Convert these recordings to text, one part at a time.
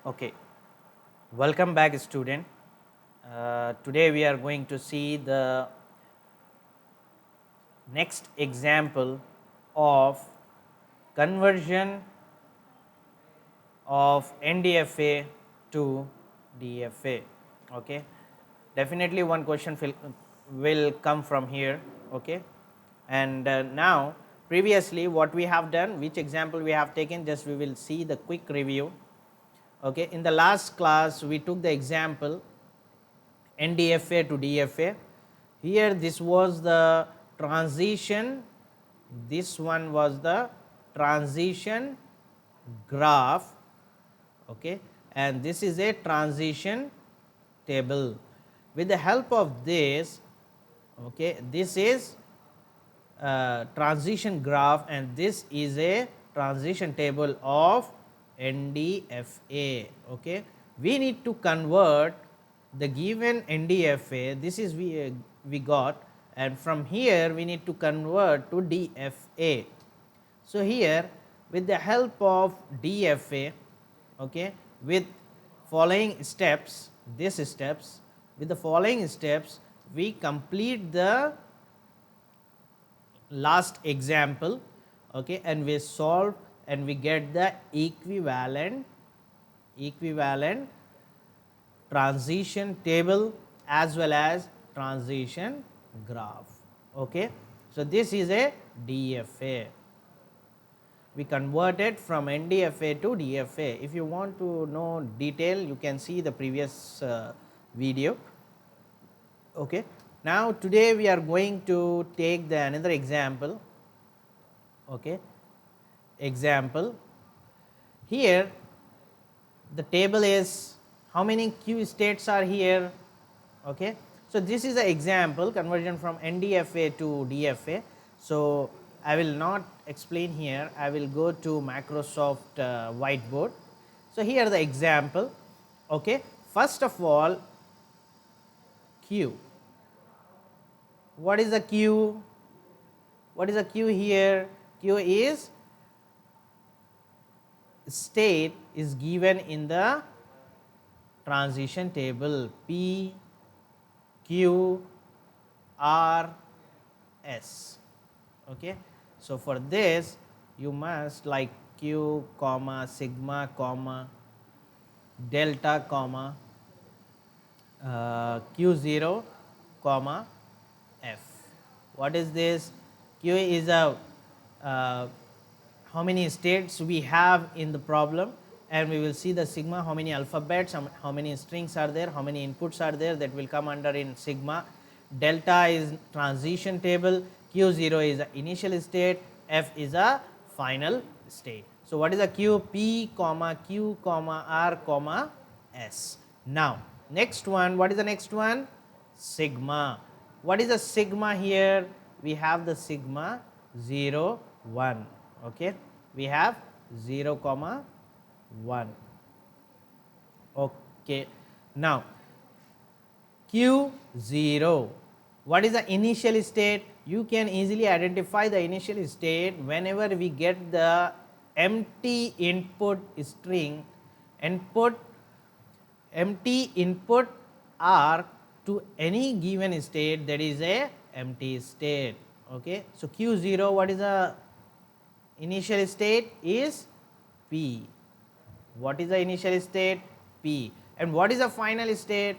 Okay, welcome back student. Today we are going to see the next example of conversion of NDFA to DFA. Okay, definitely one question will come from here. Okay, and now previously what we have done, which example we have taken, just we will see the quick review. Okay, in the last class we took the example NDFA to DFA. Here this was the transition, this one was the transition graph, okay, and this is a transition table. With the help of this, okay, this is transition graph and this is a transition table of NDFA. Okay, we need to convert the given NDFA, this is we got, and from here we need to convert to DFA. So here with the help of DFA, okay, with following steps, these steps, with the following steps we complete the last example, okay, and we solve and we get the equivalent transition table as well as transition graph. Okay, so this is a DFA. We converted from NDFA to DFA. If you want to know detail, you can see the previous video. Okay, now today we are going to take the another example. Okay, example here the table is how many Q states are here. Okay, so this is an example conversion from NDFA to DFA. So I will not explain here, I will go to Microsoft whiteboard. So here the example. Okay, first of all Q. What is the Q? What is the Q here? Q is state is given in the transition table P, Q, R, S. Okay, so for this you must like Q, comma, sigma, comma, delta, comma, Q0, comma, F. What is this? Q is a how many states we have in the problem, and we will see the sigma, how many alphabets, how many strings are there, how many inputs are there, that will come under in sigma. Delta is transition table, Q0 is the initial state, F is a final state. So what is the Q? P, comma, Q, comma, R, comma, S. Now next one, what is the next one? Sigma. What is the sigma here? We have the sigma 0, 1. Okay, we have 0, comma 1. Okay, now Q0, what is the initial state? You can easily identify the initial state whenever we get the empty input string, empty input R to any given state, that is a empty state. Okay, so Q0, what is the initial state? Is P. What is the initial state? P. And what is the final state?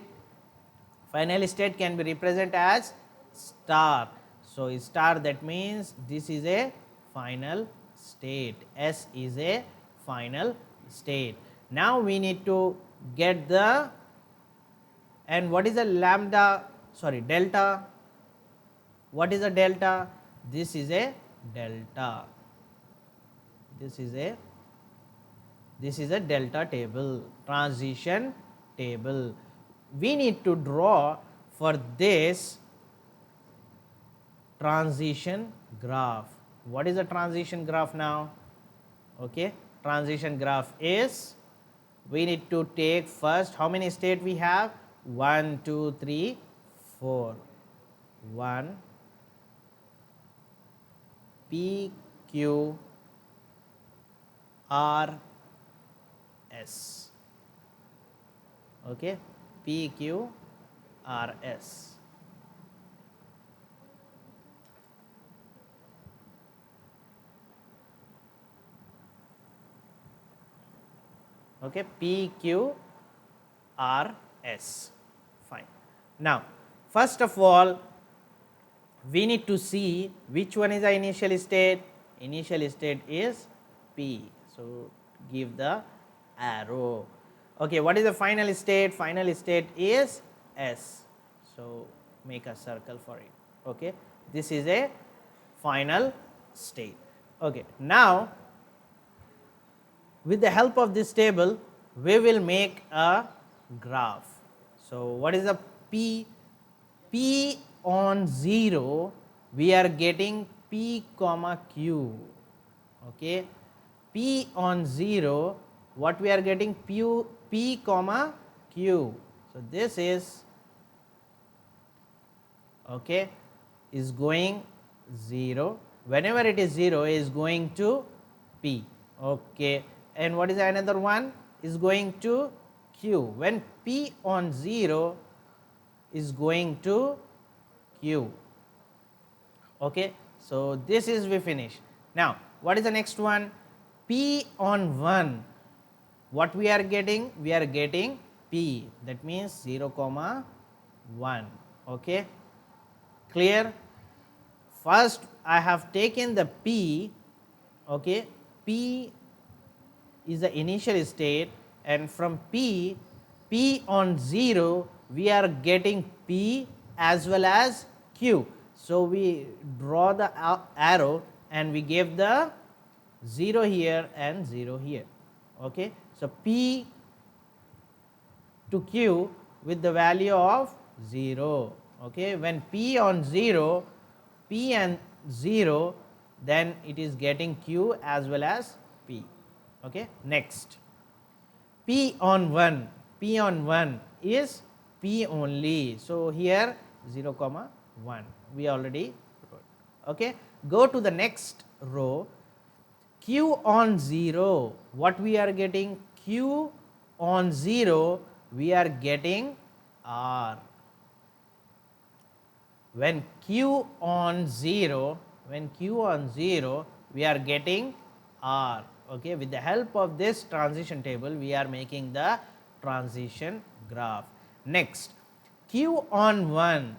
Final state can be represented as star. So star, that means this is a final state, S is a final state. Now we need to get the, and what is the lambda, sorry, delta? What is the delta? This is a delta. This is a delta table, transition table. We need to draw for this transition graph. What is the transition graph now? Okay, transition graph is, we need to take first, how many state we have? 1, 2, 3, 4. 1, P, Q, R, S. Okay, PQRS. Okay, PQRS. Fine. Now, first of all, we need to see which one is the initial state. Initial state is P. So, give the arrow. Okay, what is the final state? Final state is S. So, make a circle for it. Okay, this is a final state. Okay, now with the help of this table, we will make a graph. So, what is the P? P on 0, we are getting P comma Q. Okay, P on 0, what we are getting? P comma Q. So, this is okay, is going 0. Whenever it is 0, is going to P. Okay, and what is another one? Is going to Q. When P on 0 is going to Q. Okay, so this is we finish. Now, what is the next one? P on 1. What we are getting? We are getting P. That means 0 comma 1. Okay, clear? First, I have taken the P. Okay, P is the initial state, and from P on 0, we are getting P as well as Q. So, we draw the arrow and we give the 0 here and 0 here. Okay. So, P to Q with the value of 0. Okay. When P on 0, P and 0, then it is getting Q as well as P. Okay. Next, P on 1. P on 1 is P only. So, here 0 comma 1 we already wrote. Okay. Go to the next row. Q on 0, what we are getting? Q on 0, we are getting R. When Q on 0, we are getting R. Okay. With the help of this transition table, we are making the transition graph. Next, Q on 1,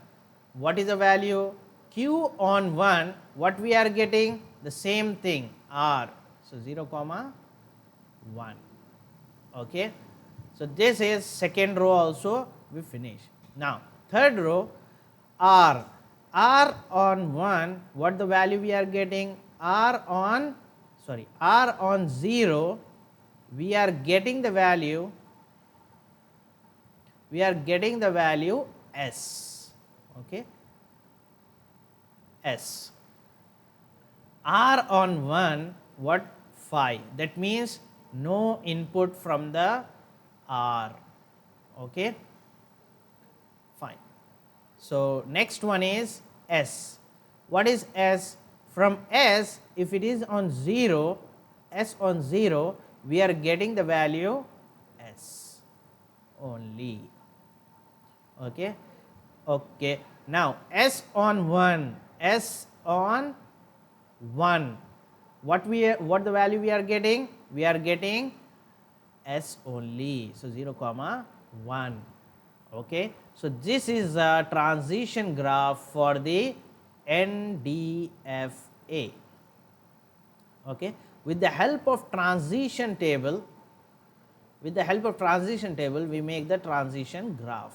what is the value? Q on 1, what we are getting? The same thing, R. So, 0 comma 1. Okay. So, this is second row also we finish. Now, third row, R. R on 1, what the value we are getting? R on 0, we are getting the value, S. Okay, S. R on 1, what? 5. That means no input from the R. Okay, fine. So, next one is S. What is S? From S, if it is on 0, S on 0, we are getting the value S only. Okay. Okay. Now, S on 1, what the value we are getting? We are getting S only. So, 0 comma 1. Okay. So, this is a transition graph for the NDFA. Okay. With the help of transition table, we make the transition graph.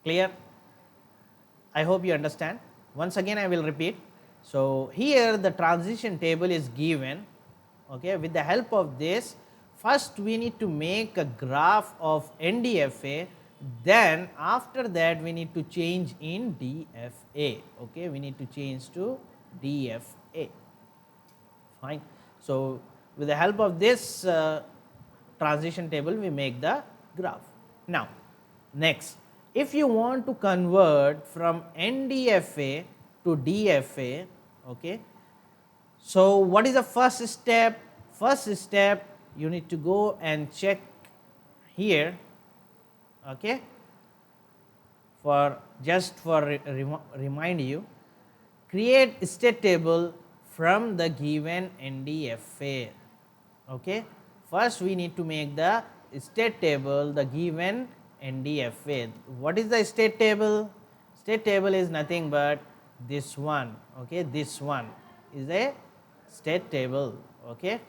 Clear? I hope you understand. Once again I will repeat. So, here the transition table is given. Okay. With the help of this, first we need to make a graph of NDFA, then after that we need to change in DFA. Okay. We need to change to DFA. Fine. So, with the help of this transition table, we make the graph. Now, next, if you want to convert from NDFA to DFA, okay, so what is the first step? First step, you need to go and check here. Okay, for just for remind you, create state table from the given NDFA. Okay, first we need to make the state table the given NDFA. What is the state table? State table is nothing but this one. Okay, this one is a state table. Okay,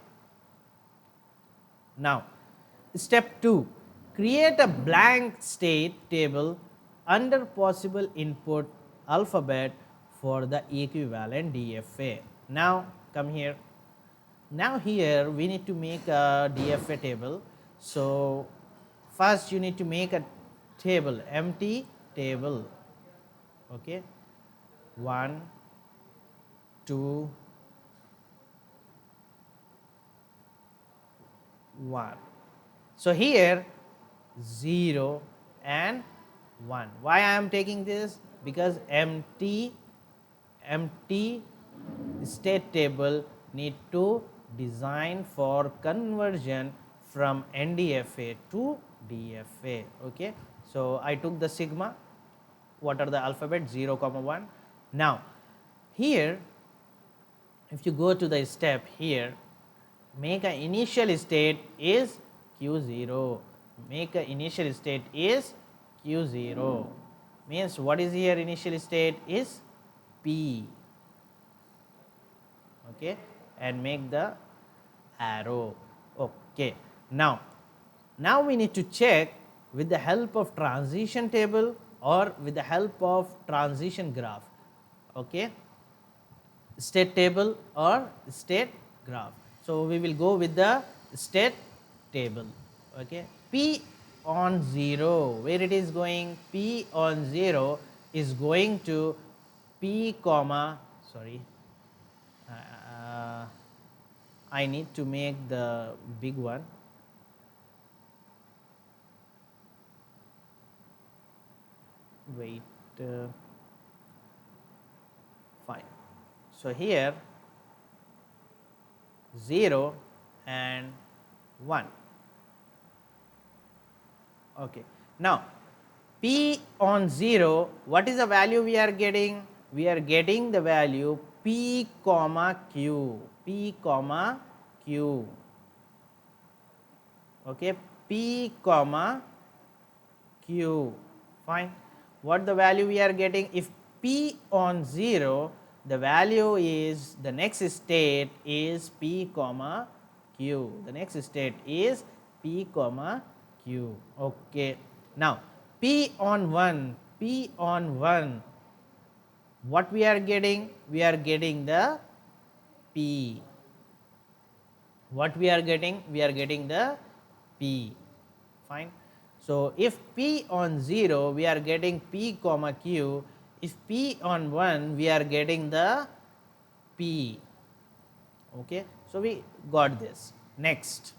now step 2, create a blank state table under possible input alphabet for the equivalent DFA. Now come here. Now here we need to make a DFA table. So first you need to make a table, empty table. Okay, 1, 2, 1. So here 0 and 1. Why I am taking this? Because empty state table need to design for conversion from NDFA to DFA. Okay, so I took the sigma. What are the alphabet? 0, 1. Now here if you go to the step here, make an initial state is Q0. Make an initial state is Q0. Means what is here initial state is P. Okay, and make the arrow. Okay, now we need to check with the help of transition table or with the help of transition graph. Okay, state table or state graph. So we will go with the state table. Okay, P on 0, where it is going? P on 0 is going to P comma, sorry, I need to make the big one. Wait, fine. So here 0 and 1. Okay. Now P on 0, what is the value we are getting? We are getting the value P comma Q. P comma Q. Okay, P comma Q. Fine. What the value we are getting? If P on 0, the value is, the next state is P comma Q. The next state is P comma Q. Okay. Now P on 1, P on 1, what we are getting? We are getting the P. What we are getting? We are getting the P. Fine. So if P on 0, we are getting P comma Q. If P on 1, we are getting the P. Okay. So we got this. Next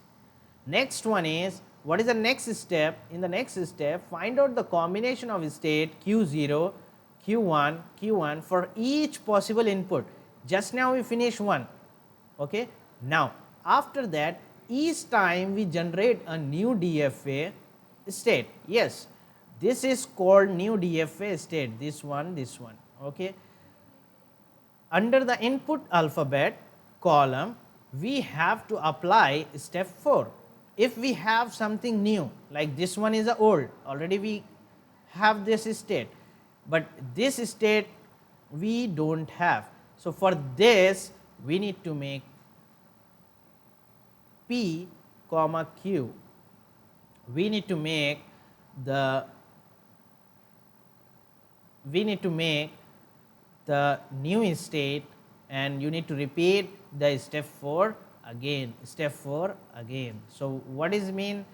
one is, what is the next step? In the next step, find out the combination of state Q0, Q1 for each possible input. Just now we finish one. Okay. Now after that, each time we generate a new DFA state. Yes, this is called new DFA state, this one. Okay. Under the input alphabet column, we have to apply step 4. If we have something new, like this one is old, already we have this state, but this state we don't have. So for this we need to make P comma Q. We need to make the new state, and you need to repeat the step 4 again. So what is mean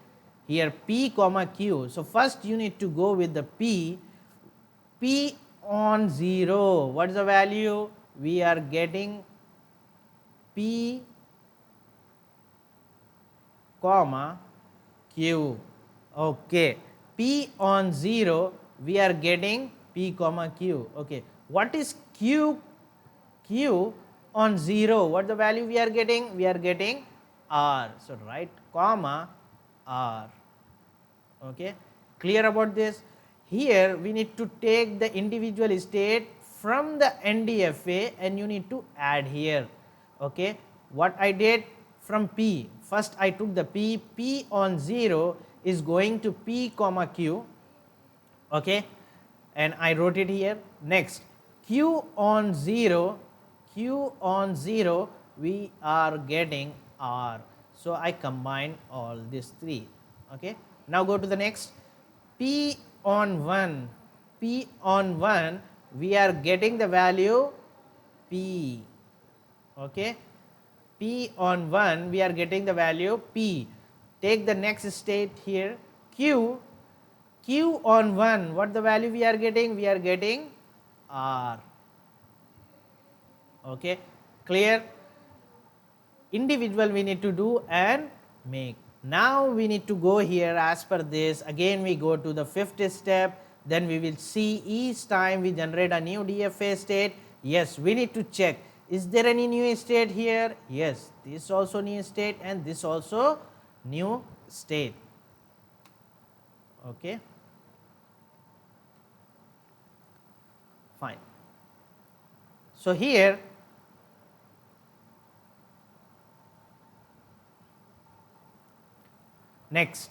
here? P comma Q. So first you need to go with the P on 0. What is the value? We are getting P comma Q. Okay, P on 0, we are getting P comma Q. Okay, what is Q on 0? What the value we are getting? We are getting R. So write comma R. Okay, Clear about this? Here we need to take the individual state from the NDFA and you need to add here. Okay, what I did from P, first I took the P on 0 is going to P comma Q, okay, and I wrote it here. Next, Q on 0 we are getting R, so I combine all these three. Okay, now go to the next. P on 1 we are getting the value P. Okay, P on 1 we are getting the value P. Take the next state here, Q on 1, what the value we are getting? We are getting R. Okay, clear? Individual we need to do and make. Now we need to go here as per this. Again we go to the fifth step. Then we will see each time we generate a new DFA state. Yes, we need to check, is there any new state here? Yes, this also new state and this also new state. Okay, fine. So here next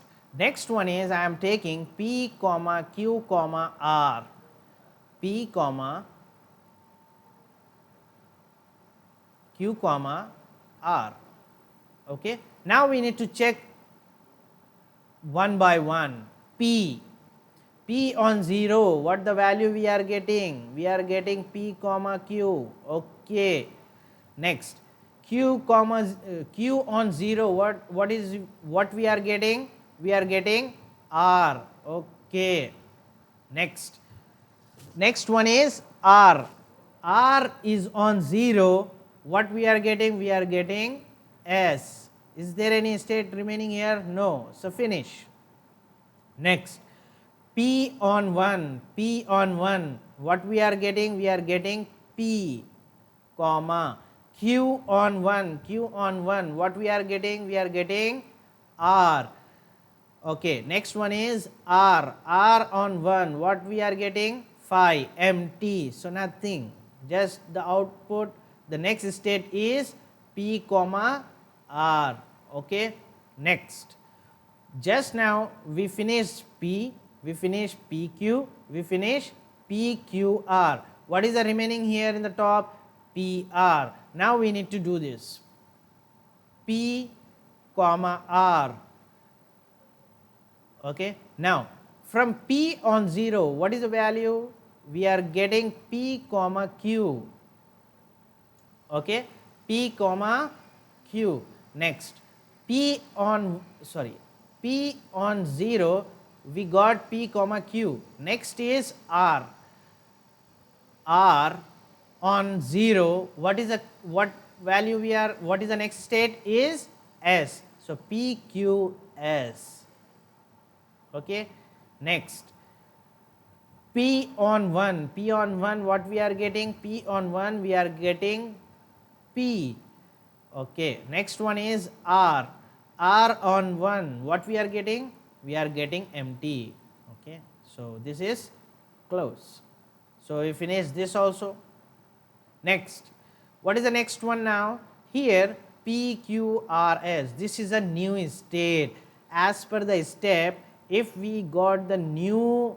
one is I am taking P comma Q comma R, P comma Q comma R. Okay, now we need to check one by one. P on 0, what the value we are getting? We are getting P comma Q. Okay, next Q on 0, what we are getting? We are getting R. Okay, next one is R is on 0, what we are getting? We are getting S. Is there any state remaining here? No, so finish. Next, P on 1, what we are getting? We are getting P comma Q on 1, what we are getting? We are getting R. Okay, next one is R on 1, what we are getting? Phi, empty, so nothing, just the output. The next state is P comma R. Okay, next, just now we finished P, we finished PQ, we finished PQR. What is the remaining here in the top? PR. Now we need to do this, P comma R. Okay, now from P on 0, what is the value? We are getting P comma Q. Okay, P comma Q. Next, P on 0, we got P comma Q. Next is R on 0, what is the value we are, what is the next state? Is S, so PQS. Okay, next, P on 1, what we are getting? P on 1 we are getting P. Okay, next one is R on 1, what we are getting? We are getting empty. Okay, so this is close, so we finish this also. Next, what is the next one now? Here PQRS, this is a new state. As per the step, if we got the new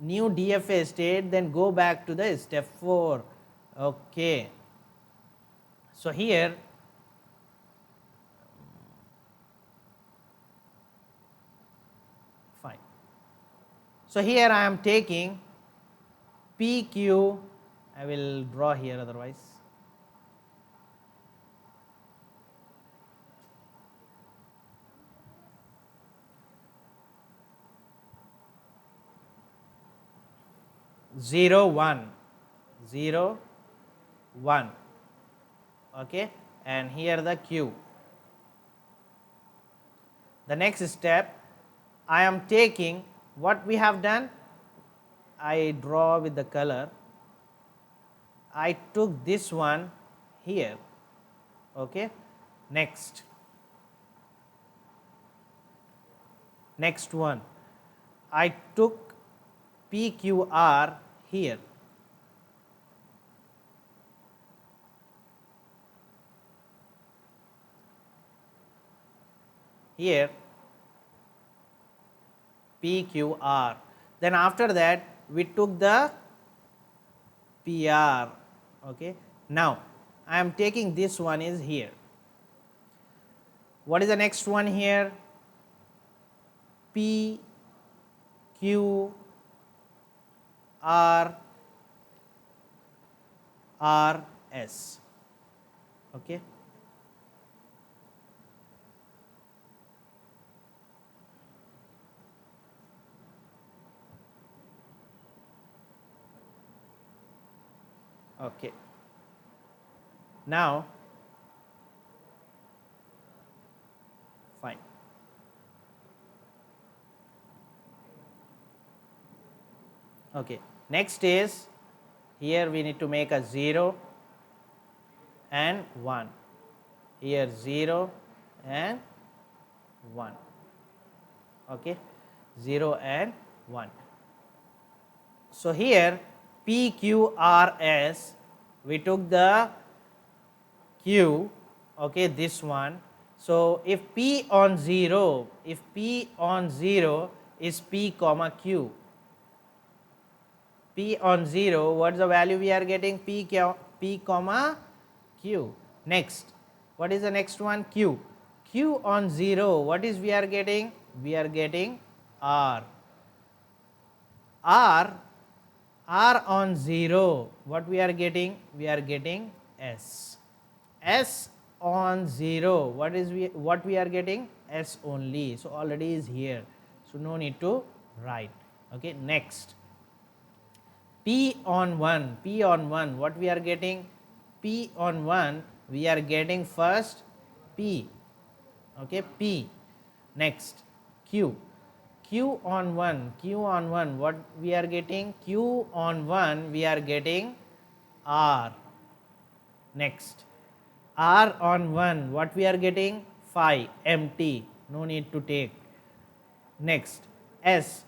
DFA state, then go back to the step 4. Okay, so here fine. So here I am taking PQ, I will draw here otherwise. Zero, one, okay, and here the Q. The next step, I am taking what we have done, I draw with the color. I took this one here. Okay, next one, I took PQR here. Here PQR. Then after that we took the PR. Okay. Now I am taking this one is here. What is the next one here? P Q R R S. Okay. Okay. Now fine. Okay. Next is here we need to make a 0 and 1. Here 0 and 1. Okay. 0 and 1. So here PQRS, we took the Q, okay, this one. So if P on 0, if P on 0 is P comma Q, P on 0, what's the value we are getting? P comma Q. Next, what is the next one? Q. Q on 0, what is we are getting? We are getting R. R on 0, what we are getting? We are getting S. S on 0, what we are getting? S only. So already is here. So no need to write. Okay. Next, P on 1, P on 1, what we are getting? P on 1, we are getting first P. Okay, P. Next, Q. Q on 1, Q on 1, what we are getting? Q on 1, we are getting R. Next, R on 1, what we are getting? Phi, empty, no need to take. Next, S.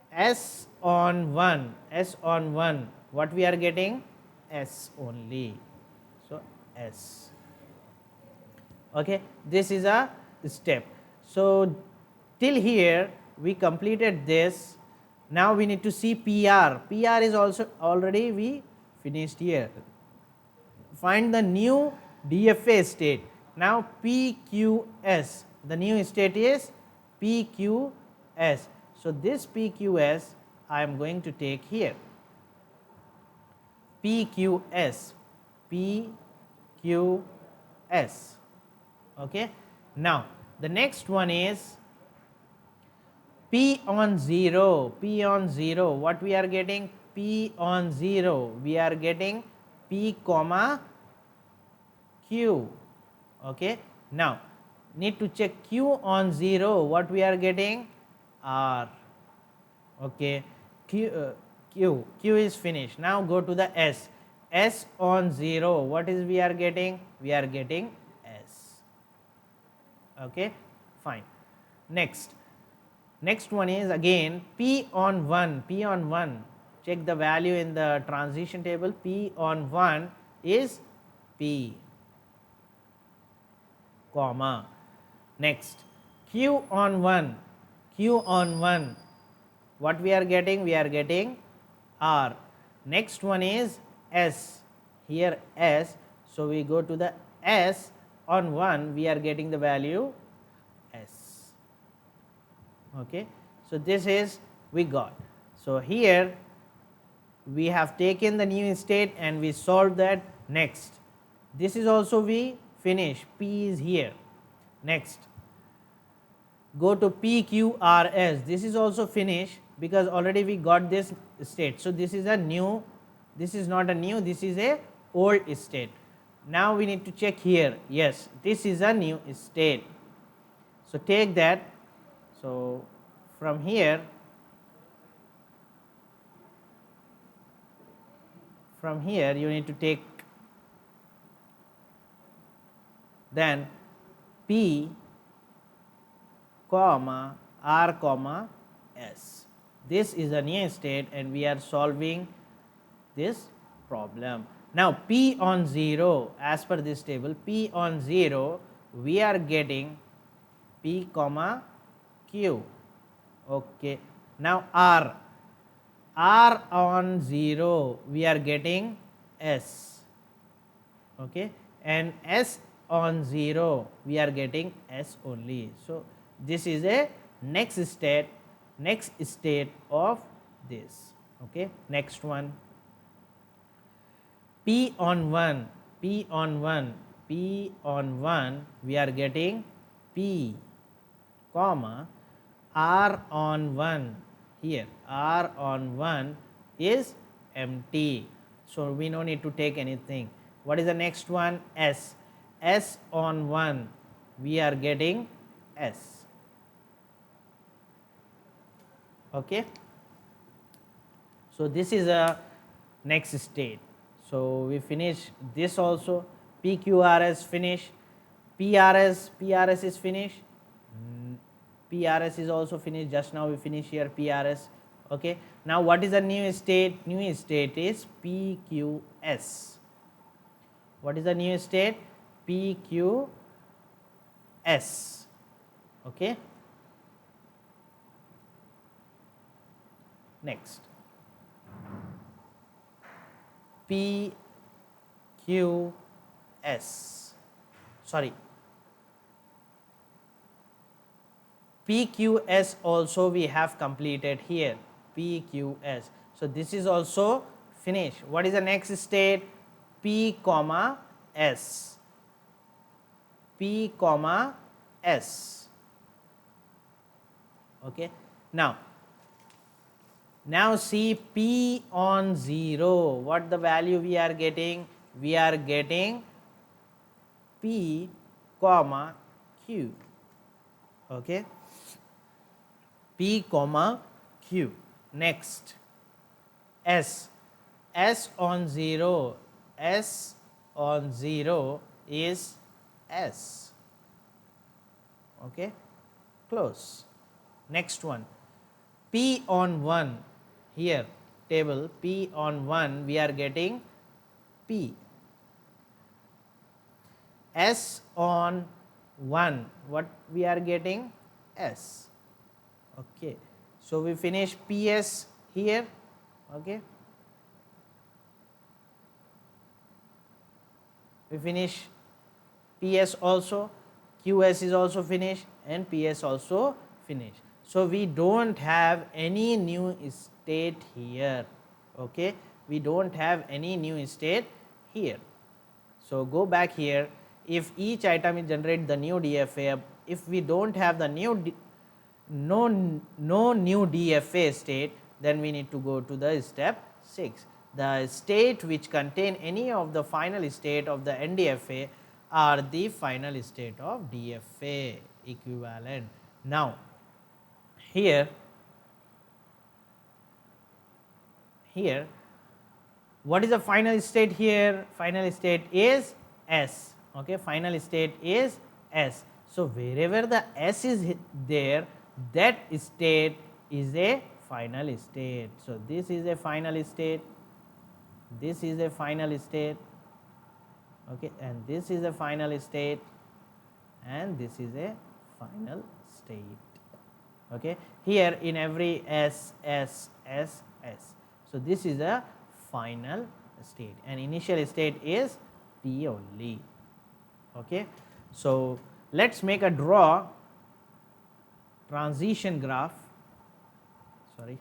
S on 1, S on 1, what we are getting? S only. So S. Okay, this is a step. So till here we completed this. Now we need to see PR. PR is also already we finished here. Find the new DFA state. Now PQS, the new state is PQS. So this PQS I am going to take here. PQS, PQS. Okay. Now the next one is P on 0, P on 0, what we are getting? P on 0, we are getting P comma Q. Okay. Now need to check Q on 0, what we are getting? R. Okay. Q is finished. Now go to the S. S on 0, what is we are getting? We are getting S. Okay, fine. Next one is again P on 1, P on 1, check the value in the transition table. P on 1 is P, comma. Next, Q on 1, Q on 1, what we are getting? We are getting R. Next one is S, here S, so we go to the S on 1, we are getting the value S. Okay. So this is we got. So here we have taken the new state and we solved that. Next, this is also we finish, P is here. Next, go to PQRS, this is also finish because already we got this state. So this is a new, this is not a new, this is a old state. Now we need to check here, yes, this is a new state. So take that. So from here, you need to take then P comma R comma S. this is a new state and we are solving this problem. Now P on 0, as per this table, P on 0 we are getting P comma Q. Okay. Now R on 0 we are getting S. Okay, and S on 0 we are getting S only. So this is a next state of this. Okay, next one, P on 1 we are getting P comma R on 1. Here R on 1 is empty, so we no need to take anything. What is the next one? S on 1 we are getting S. Okay, so this is a next state. So we finish this also. PQRS finish, PRS is finished, PRS is also finished. Just now we finish here PRS. Okay, now what is the new state? New state is PQS. What is the new state? PQS. Okay, next, PQS, sorry, PQS also we have completed here, PQS. So this is also finished. What is the next state? P comma S. P comma S. Okay, now see P on 0, what the value we are getting? We are getting P comma Q. Okay, P comma Q. Next, S on 0 is S. Okay, close. Next one, P on 1, here table P on 1 we are getting P. S on 1, what we are getting? S. Okay, so we finish PS here. Okay, we finish PS also, QS is also finished and PS also finished. So we don't have any new state here. Okay, we don't have any new state here. So go back here. If each item is generate the new DFA, if we don't have the new no new DFA state, then we need to go to the step 6. The state which contain any of the final state of the NDFA are the final state of DFA equivalent. Now here what is the final state here? Final state is S. Okay, final state is S. So wherever the S is there, that state is a final state. So this is a final state, this is a final state, okay, and this is a final state, and this is a final state. Okay, here in every S. So this is a final state and initial state is P only. Okay, so let's make a draw transition graph. Sorry,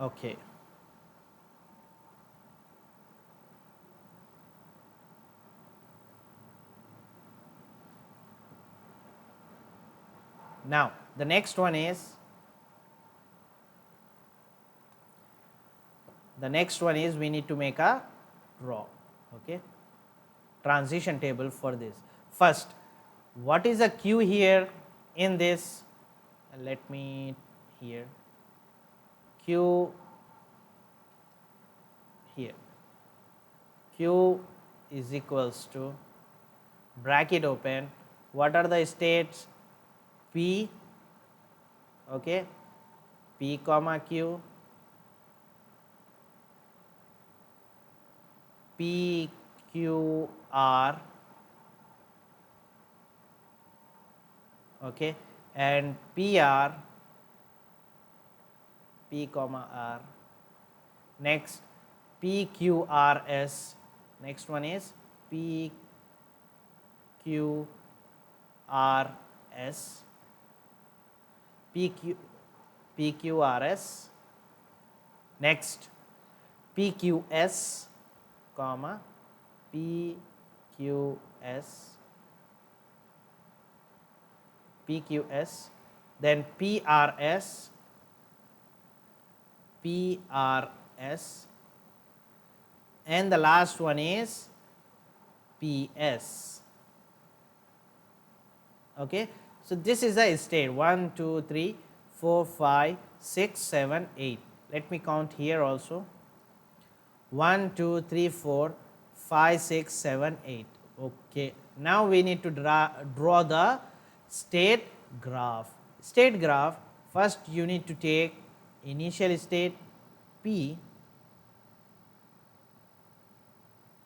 okay. Now the next one is we need to make a draw. Okay, transition table for this. First, what is a Q here in this? Let me here Q here. Q is equals to bracket open, what are the states? P, okay, P comma Q, P Q R, okay, and P R, P comma R. Next P Q R S, next one is P Q R S, P Q R S. Next P Q S, comma P Q S, P Q S, then P R S, P R S, and the last one is P S. Okay, so this is the state 1, 2, 3, 4, 5, 6, 7, 8. Let me count here also. 1, 2, 3, 4, 5, 6, 7, 8. Okay, now we need to draw the state graph. State graph, first you need to take initial state P,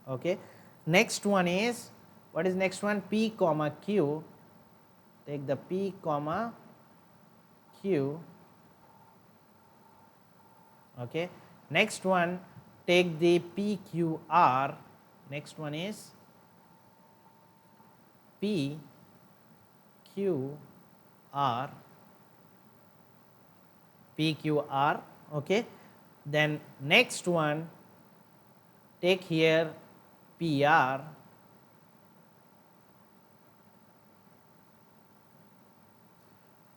okay. Next one is, what is next one? P comma Q. Take the P comma Q, okay. Next one, take the PQR. Next one is PQR, PQR, okay. Then next one, take here PR,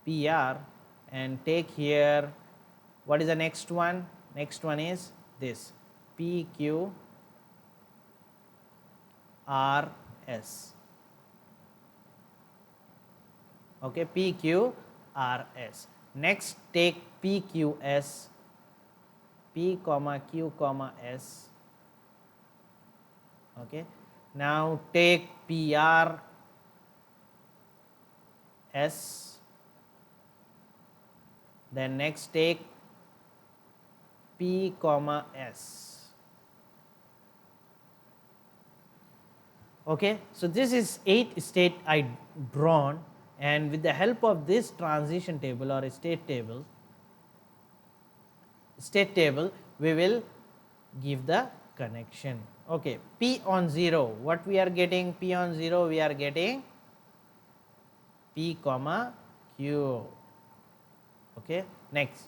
PR, and take here, what is the next one? Next one is this PQRS, okay, PQRS. Next take PQS, P comma Q comma S, okay. Now take PRS, then next take P comma S, okay. So this is 8 state I drawn, and with the help of this transition table or state table, we will give the connection. Okay, P on 0, what we are getting? P on 0 we are getting P comma Q, okay. Next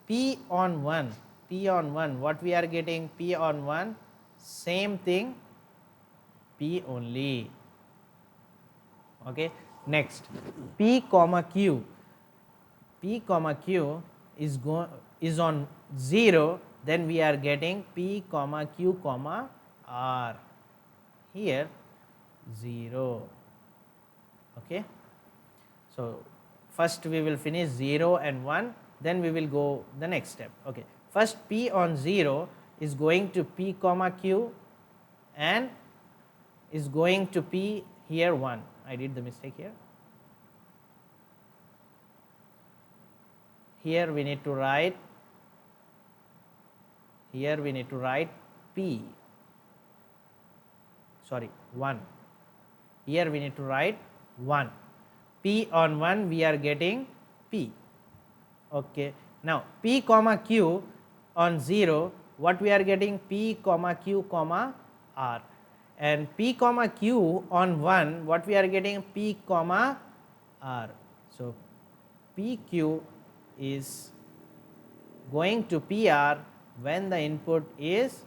P on 1, what we are getting? P on 1, same thing, P only, okay. Next P comma Q, is on 0, then we are getting P comma Q comma R, here 0, okay. So first we will finish 0 and 1, then we will go the next step, okay. First P on 0 is going to P comma Q and is going to P here 1. I did the mistake here. Here we need to write, P, sorry 1. Here we need to write 1. P on 1 we are getting P, okay. Now P comma Q on 0, what we are getting? P comma Q comma R, and P comma Q on 1, what we are getting? P comma R. So PQ is going to PR when the input is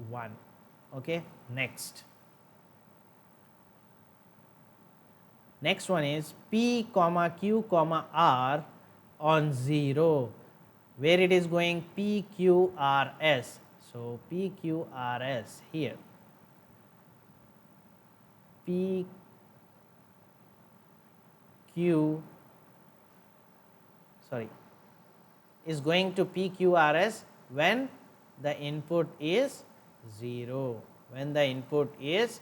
1, okay. Next one is P comma Q comma R on 0, where it is going? PQRS. So PQRS here, is going to PQRS when the input is 0, when the input is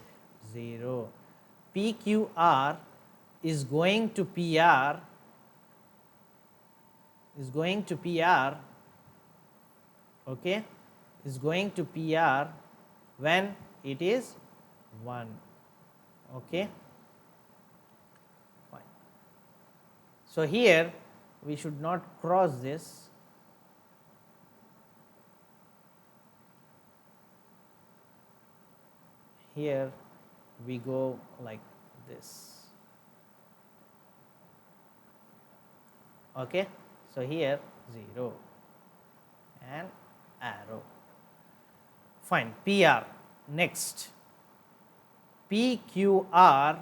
0. PQR is going to PR okay, is going to PR when it is 1. Okay, fine. So here we should not cross this. Here we go like this. Okay, so here 0 and arrow. Fine. PR. Next, PQR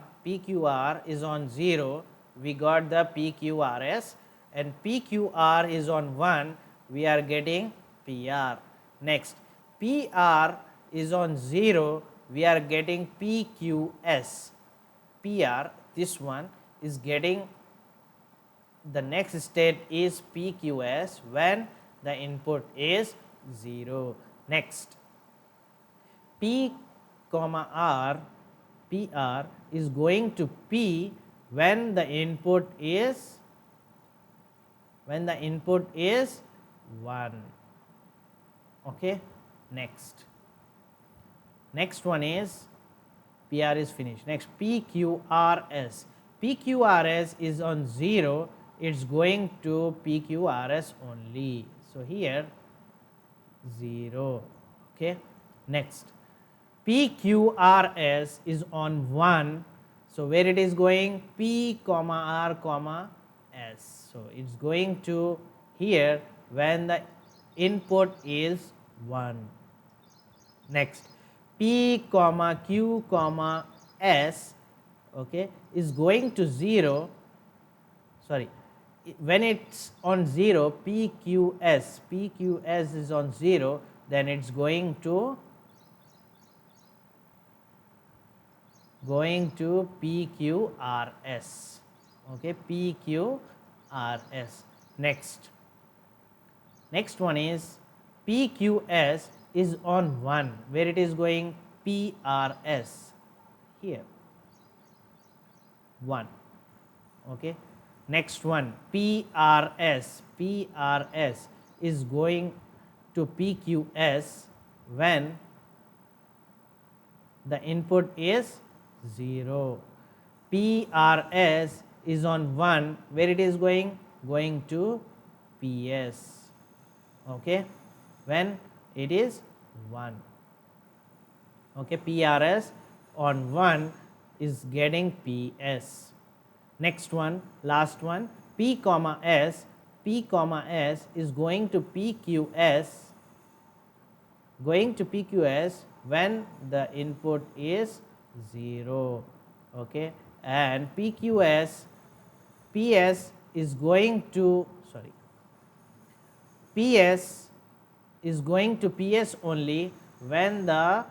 is on 0, we got the PQRS, and PQR is on 1, we are getting PR. Next, PR is on 0, we are getting PQS. PR, this one is getting, the next state is PQS when the input is 0. Next, P comma R, PR is going to P when the input is 1. Okay, next one is PR is finished. Next, PQRS. PQRS is on 0, it's going to PQRS only. So here 0. Okay, next, PQRS is on 1, so where it is going? P comma R comma S. So it's going to here when the input is 1. Next, P comma Q comma S, okay, is going to 0. Sorry, when it's on 0, PQS is on 0, then it's going to PQRS. Okay, PQRS. Next one is PQS is on 1, where it is going? PRS, here 1. Okay, next one, PRS is going to PQS when the input is 0. PRS is on 1, where it is going? Going to PS. Okay, when it is 1. Okay, PRS on 1 is getting PS. Next one, last one, P comma S is going to PQS when the input is 0. Okay, and PS is going to PS only when the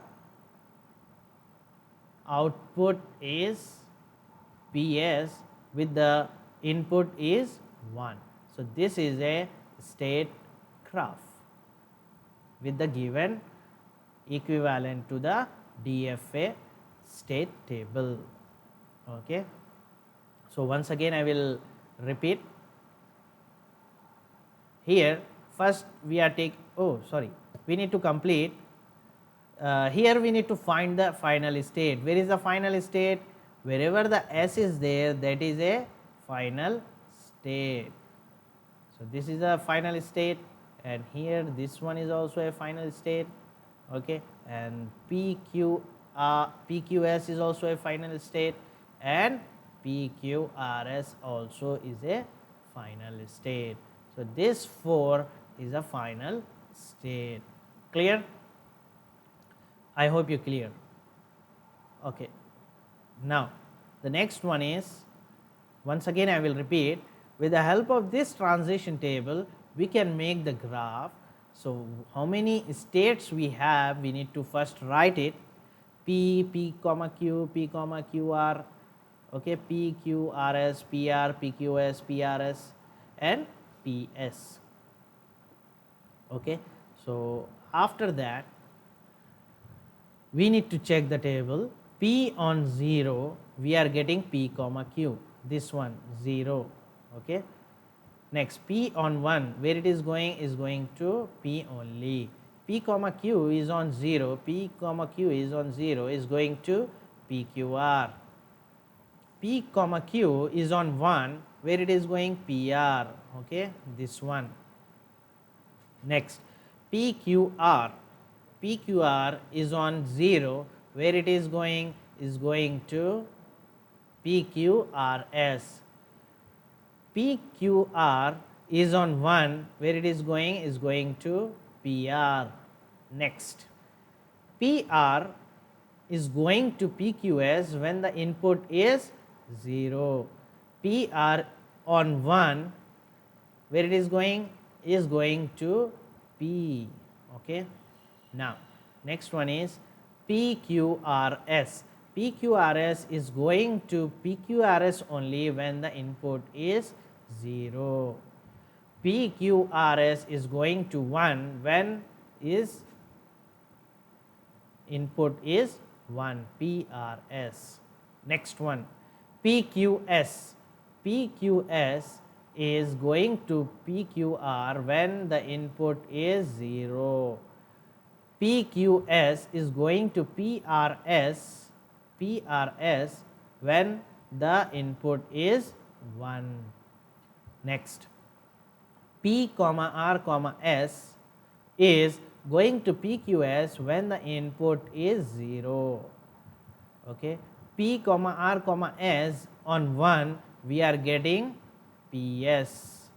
output is PS with the input is 1. So this is a state graph with the given equivalent to the DFA state table. Okay, so once again I will repeat. Here first we are we need to complete. Here we need to find the final state. Where is the final state? Wherever the S is there, that is a final state. So this is a final state, and here this one is also a final state. Okay, and PQS is also a final state, and PQRS also is a final state. So this 4 is a final state. Clear? I hope you clear. Okay, now the next one is, once again I will repeat, with the help of this transition table we can make the graph. So how many states we have, we need to first write it. P comma Q, P comma QR, okay, P, Q, RS, PR, PQS, PRS, and PS. Okay, so after that we need to check the table. P on 0 we are getting P comma Q, this one 0. Okay, next P on 1 where it is going to P only. P comma Q is on 0, P comma Q is on 0 is going to PQR. P comma Q is on 1 where it is going PR. Okay, this one. Next PQR, PQR is on 0 where it is going to PQRS. PQR is on 1 where it is going to PR. Next PR is going to PQS when the input is 0. PR on 1 where it is going to P. Okay, now next one is PQRS. PQRS is going to PQRS only when the input is 0. PQRS is going to 1 when is input is 1, PRS. Next one PQS. PQS is going to PQR when the input is 0. PQS is going to PRS when the input is 1. Next P comma R comma S is going to PQS when the input is 0. Okay, P comma R comma S on 1 we are getting PS.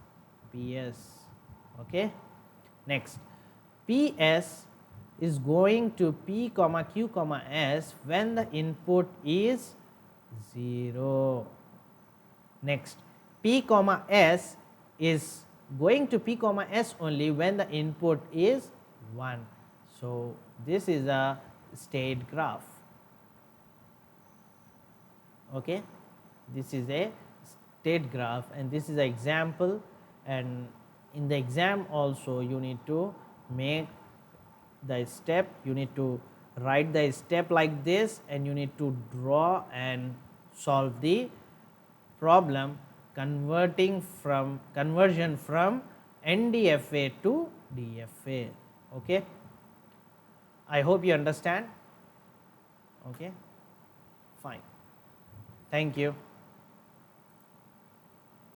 Okay, next PS is going to P comma Q comma S when the input is 0. Next P comma S is going to P comma S only when the input is 1. So this is a state graph. Okay, this is a state graph and this is an example, and in the exam also you need to make the step, you need to write the step like this, and you need to draw and solve the problem conversion from NDFA to DFA. Okay, I hope you understand. Okay, fine, thank you.